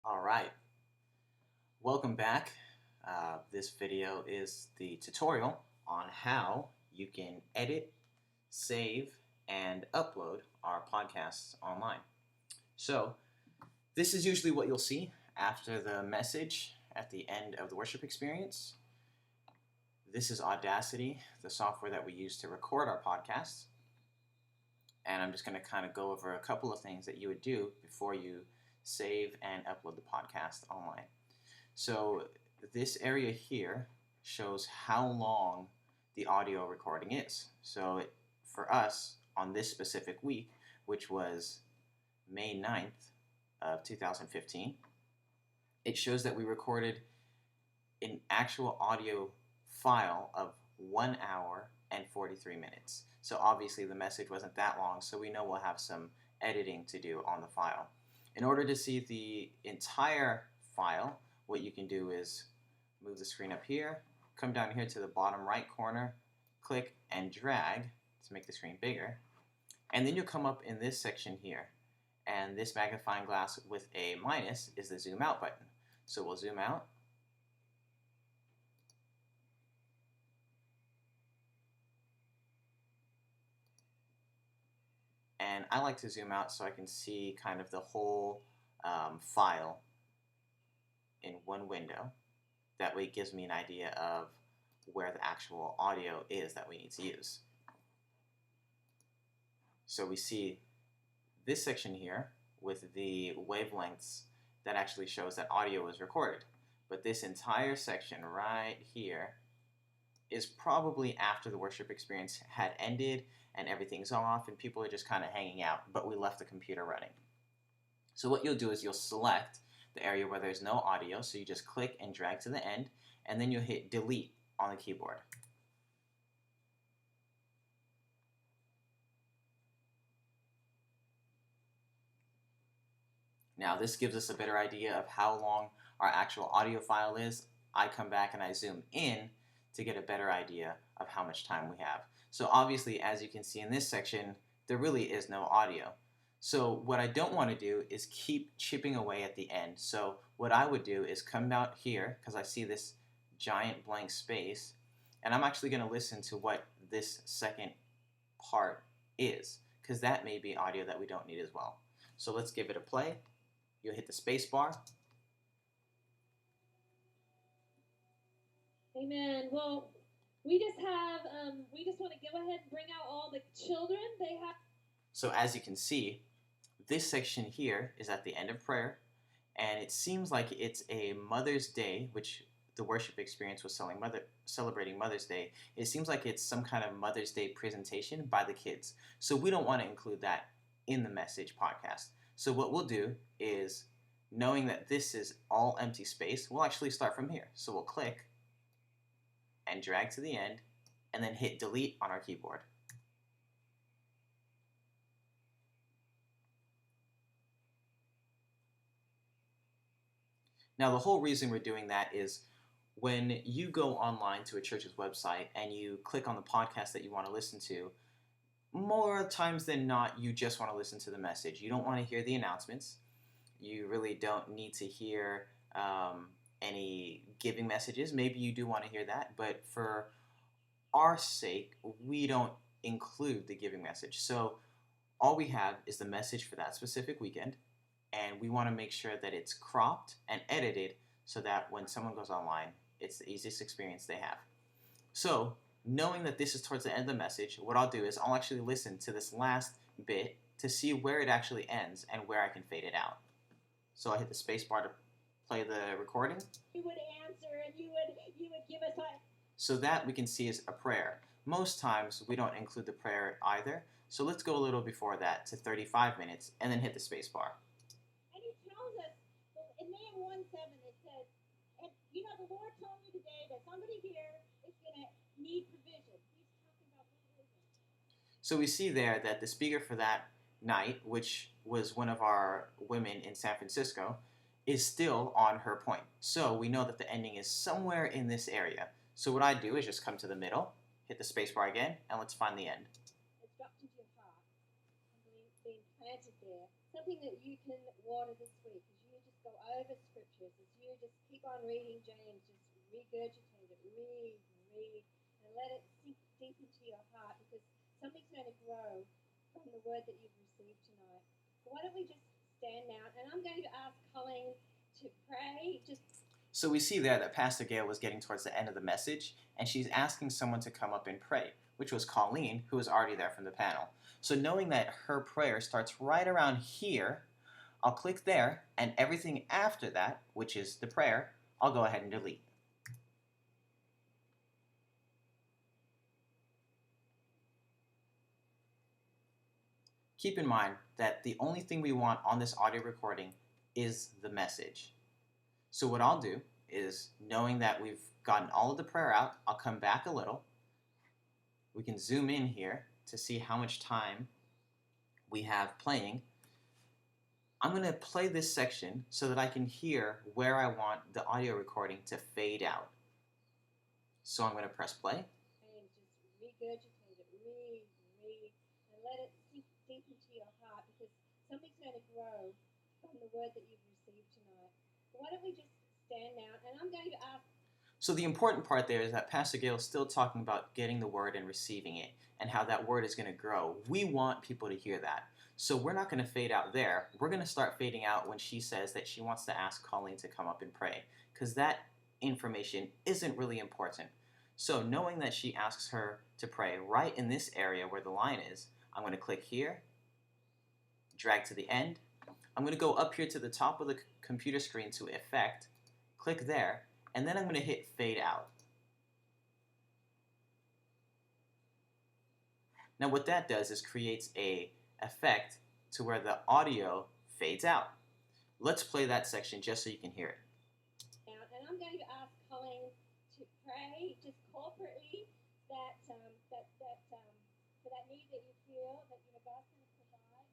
All right, welcome back. This video is the tutorial on how you can edit, save, and upload our podcasts online. So, this is usually what you'll see after the message at the end of the worship experience. This is Audacity, the software that we use to record our podcasts. And I'm just going to kind of go over a couple of things that you would do before you save and upload the podcast online. So this area here shows how long the audio recording is. So for us, on this specific week, which was May 9th of 2015, it shows that we recorded an actual audio file of 1 hour and 43 minutes. So obviously the message wasn't that long, so we know we'll have some editing to do on the file. In order to see the entire file, what you can do is move the screen up here, come down here to the bottom right corner, click and drag to make the screen bigger, and then you'll come up in this section here, and this magnifying glass with a minus is the zoom out button. So we'll zoom out, and I like to zoom out so I can see kind of the whole file in one window. That way it gives me an idea of where the actual audio is that we need to use. So we see this section here with the wavelengths that actually shows that audio was recorded. But this entire section right here is probably after the worship experience had ended and everything's off and people are just kind of hanging out, but we left the computer running. So what you'll do is you'll select the area where there's no audio, so you just click and drag to the end, and then you'll hit delete on the keyboard. Now this gives us a better idea of how long our actual audio file is. I come back and I zoom in to get a better idea of how much time we have. So obviously, as you can see in this section, there really is no audio. So what I don't want to do is keep chipping away at the end. So what I would do is come down here, because I see this giant blank space, and I'm actually going to listen to what this second part is, because that may be audio that we don't need as well. So let's give it a play. You'll hit the space bar. Amen. Well, we just want to go ahead and bring out all the children. So as you can see, this section here is at the end of prayer, and it seems like it's a Mother's Day, which the worship experience was celebrating Mother's Day. It seems like it's some kind of Mother's Day presentation by the kids. So we don't want to include that in the message podcast. So what we'll do is, knowing that this is all empty space, we'll actually start from here. So we'll click and drag to the end, and then hit delete on our keyboard. Now the whole reason we're doing that is when you go online to a church's website and you click on the podcast that you want to listen to, more times than not, you just want to listen to the message. You don't want to hear the announcements. You really don't need to hear any giving messages. Maybe you do want to hear that, but for our sake, we don't include the giving message. So all we have is the message for that specific weekend, and we want to make sure that it's cropped and edited so that when someone goes online, it's the easiest experience they have. So knowing that this is towards the end of the message, what I'll do is I'll actually listen to this last bit to see where it actually ends and where I can fade it out. So I hit the space bar to play the recording. You would answer and you would give us a... So that we can see is a prayer. Most times we don't include the prayer either. So let's go a little before that to 35 minutes and then hit the space bar. And he tells us, in Nahum 1:7, it says, and the Lord told me today that somebody here is going to need provision. He's talking about provision. So we see there that the speaker for that night, which was one of our women in San Francisco, is still on her point. So we know that the ending is somewhere in this area. So what I do is just come to the middle, hit the space bar again, and let's find the end. It's dropped into your heart, something being planted there, something that you can water this week, because you just go over scriptures, as you just keep on reading James, just regurgitate it, read, and let it sink deep into your heart, because something's going to grow from the word that you've received tonight. So why don't we just stand now, and I'm going to ask Colleen to pray. So we see there that Pastor Gail was getting towards the end of the message, and she's asking someone to come up and pray, which was Colleen, who was already there from the panel. So knowing that her prayer starts right around here, I'll click there, and everything after that, which is the prayer, I'll go ahead and delete. Keep in mind that the only thing we want on this audio recording is the message. So what I'll do is, knowing that we've gotten all of the prayer out, I'll come back a little. We can zoom in here to see how much time we have playing. I'm going to play this section so that I can hear where I want the audio recording to fade out. So I'm going to press play. And just regurgitate it, read, and let it sink deep into your heart, because something's going to grow from the word that you've received tonight. So why don't we just stand now, and I'm going to ask. So the important part there is that Pastor Gail is still talking about getting the word and receiving it, and how that word is going to grow. We want people to hear that. So we're not going to fade out there. We're going to start fading out when she says that she wants to ask Colleen to come up and pray, because that information isn't really important. So knowing that she asks her to pray right in this area where the line is, I'm going to click here, drag to the end. I'm going to go up here to the top of the computer screen to Effect, click there, and then I'm going to hit Fade Out. Now what that does is creates a effect to where the audio fades out. Let's play that section just so you can hear it. And I'm going to ask Colleen to pray just corporately that for that need that you feel that God's going to provide.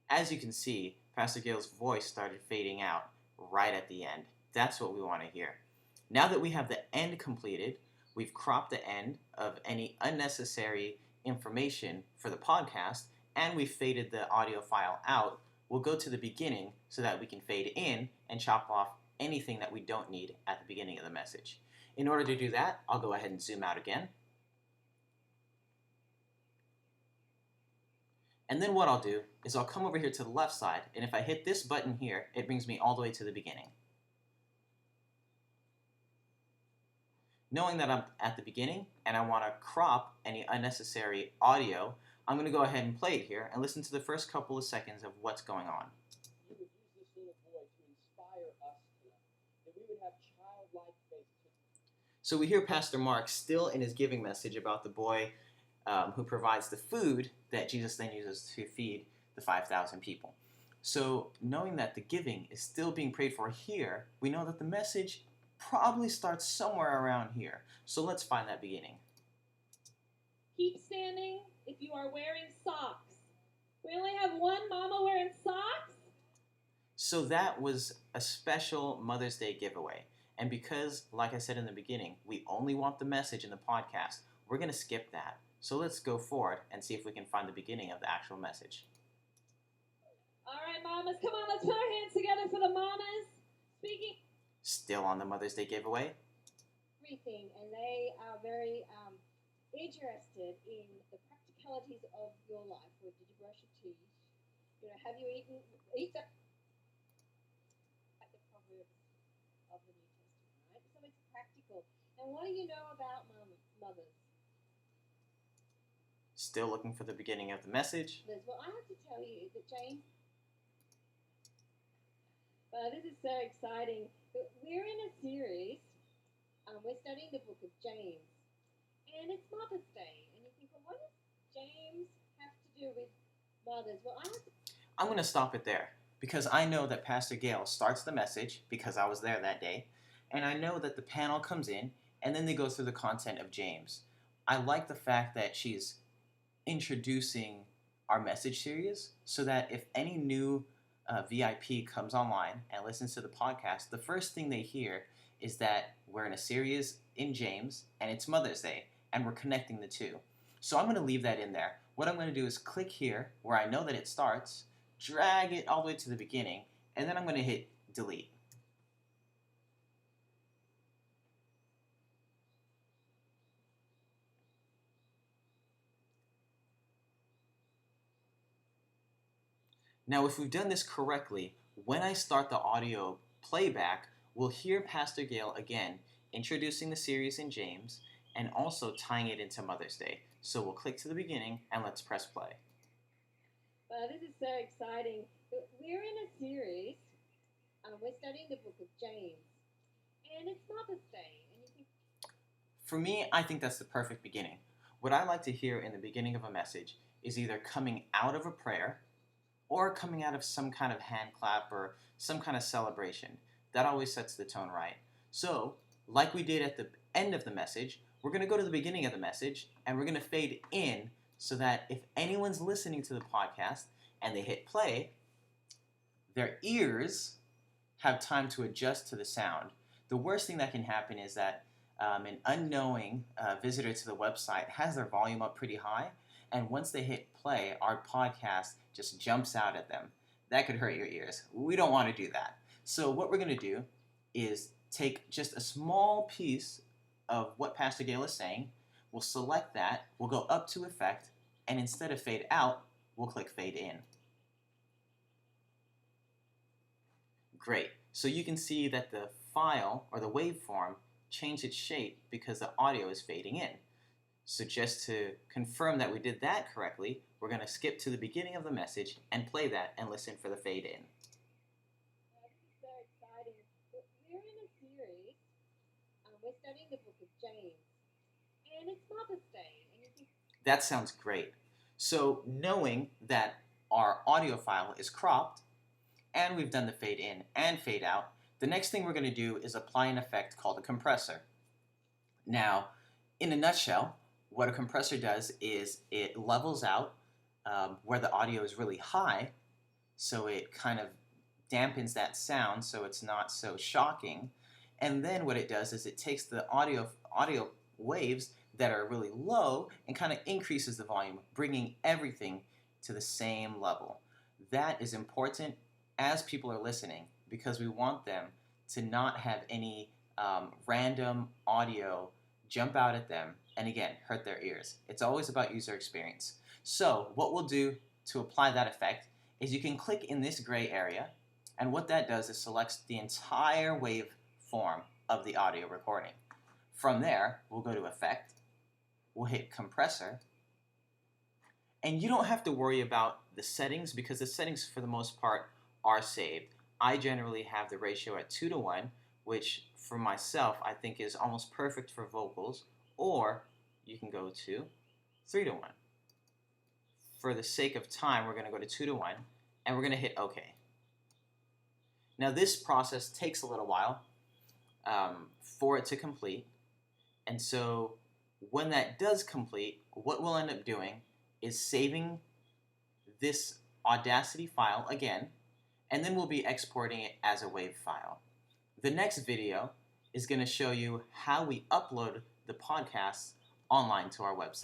As you can see, Pastor Gail's voice started fading out right at the end. That's what we want to hear. Now that we have the end completed, we've cropped the end of any unnecessary information for the podcast, and we've faded the audio file out, we'll go to the beginning so that we can fade in and chop off anything that we don't need at the beginning of the message. In order to do that, I'll go ahead and zoom out again. And then what I'll do is I'll come over here to the left side, and if I hit this button here, it brings me all the way to the beginning. Knowing that I'm at the beginning and I want to crop any unnecessary audio, I'm going to go ahead and play it here and listen to the first couple of seconds of what's going on. You would use this little boy to inspire us tonight, that we would have childlike faith. So we hear Pastor Mark still in his giving message about the boy who provides the food that Jesus then uses to feed the 5,000 people. So knowing that the giving is still being prayed for here, we know that the message probably starts somewhere around here. So let's find that beginning. Keep standing if you are wearing socks. We only have one mama wearing socks. So that was a special Mother's Day giveaway. And because, like I said in the beginning, we only want the message in the podcast, we're going to skip that. So let's go forward and see if we can find the beginning of the actual message. All right, mamas, come on, let's put our hands together for the mamas. Speaking. Still on the Mother's Day giveaway. Everything, and they are very interested in the practicalities of your life. Did you brush your teeth? Have you eat the Proverbs of the New Testament, right? So it's practical. And what do you know about mothers? Still looking for the beginning of the message. Well, I have to tell you that James. This is so exciting. We're in a series. We're studying the book of James. And it's Mother's Day. And you think, well, what does James have to do with mothers? Well, I'm going to stop it there, because I know that Pastor Gail starts the message, because I was there that day, and I know that the panel comes in, and then they go through the content of James. I like the fact that she's introducing our message series, so that if any new VIP comes online and listens to the podcast, the first thing they hear is that we're in a series in James, and it's Mother's Day, and we're connecting the two. So I'm going to leave that in there. What I'm going to do is click here, where I know that it starts, drag it all the way to the beginning, and then I'm going to hit delete. Now, if we've done this correctly, when I start the audio playback, we'll hear Pastor Gail again introducing the series in James and also tying it into Mother's Day. So we'll click to the beginning and let's press play. Wow, this is so exciting. We're in a series. We're studying the book of James, and it's Mother's Day. And you think, For me, I think that's the perfect beginning. What I like to hear in the beginning of a message is either coming out of a prayer or coming out of some kind of hand clap or some kind of celebration. That always sets the tone right. So, like we did at the end of the message, we're going to go to the beginning of the message and we're going to fade in so that if anyone's listening to the podcast and they hit play, their ears have time to adjust to the sound. The worst thing that can happen is that an unknowing visitor to the website has their volume up pretty high, and once they hit play, our podcast just jumps out at them. That could hurt your ears. We don't want to do that. So what we're going to do is take just a small piece of what Pastor Gail is saying. We'll select that. We'll go up to Effect, and instead of Fade Out, we'll click Fade In. Great. So you can see that the file or the waveform changed its shape because the audio is fading in. So just to confirm that we did that correctly, we're going to skip to the beginning of the message and play that and listen for the fade in. wow, this is so exciting. We're in a series. We're studying the book of James, and it's Mother's Day. And you think, That sounds great. So knowing that our audio file is cropped and we've done the fade in and fade out, the next thing we're going to do is apply an effect called a compressor. Now, in a nutshell, what a compressor does is it levels out where the audio is really high, so it kind of dampens that sound so it's not so shocking. And then what it does is it takes the audio waves that are really low and kind of increases the volume, bringing everything to the same level. That is important as people are listening because we want them to not have any random audio jump out at them and again hurt their ears. It's always about user experience. So what we'll do to apply that effect is you can click in this gray area, and what that does is selects the entire waveform of the audio recording. From there, we'll go to Effect, we'll hit Compressor, and you don't have to worry about the settings because the settings for the most part are saved. I generally have the ratio at 2:1, which for myself I think is almost perfect for vocals, or you can go to 3:1. For the sake of time, we're going to go to 2:1, and we're going to hit OK. Now this process takes a little while for it to complete, and so when that does complete, what we'll end up doing is saving this Audacity file again, and then we'll be exporting it as a WAV file. The next video is going to show you how we upload the podcasts online to our website.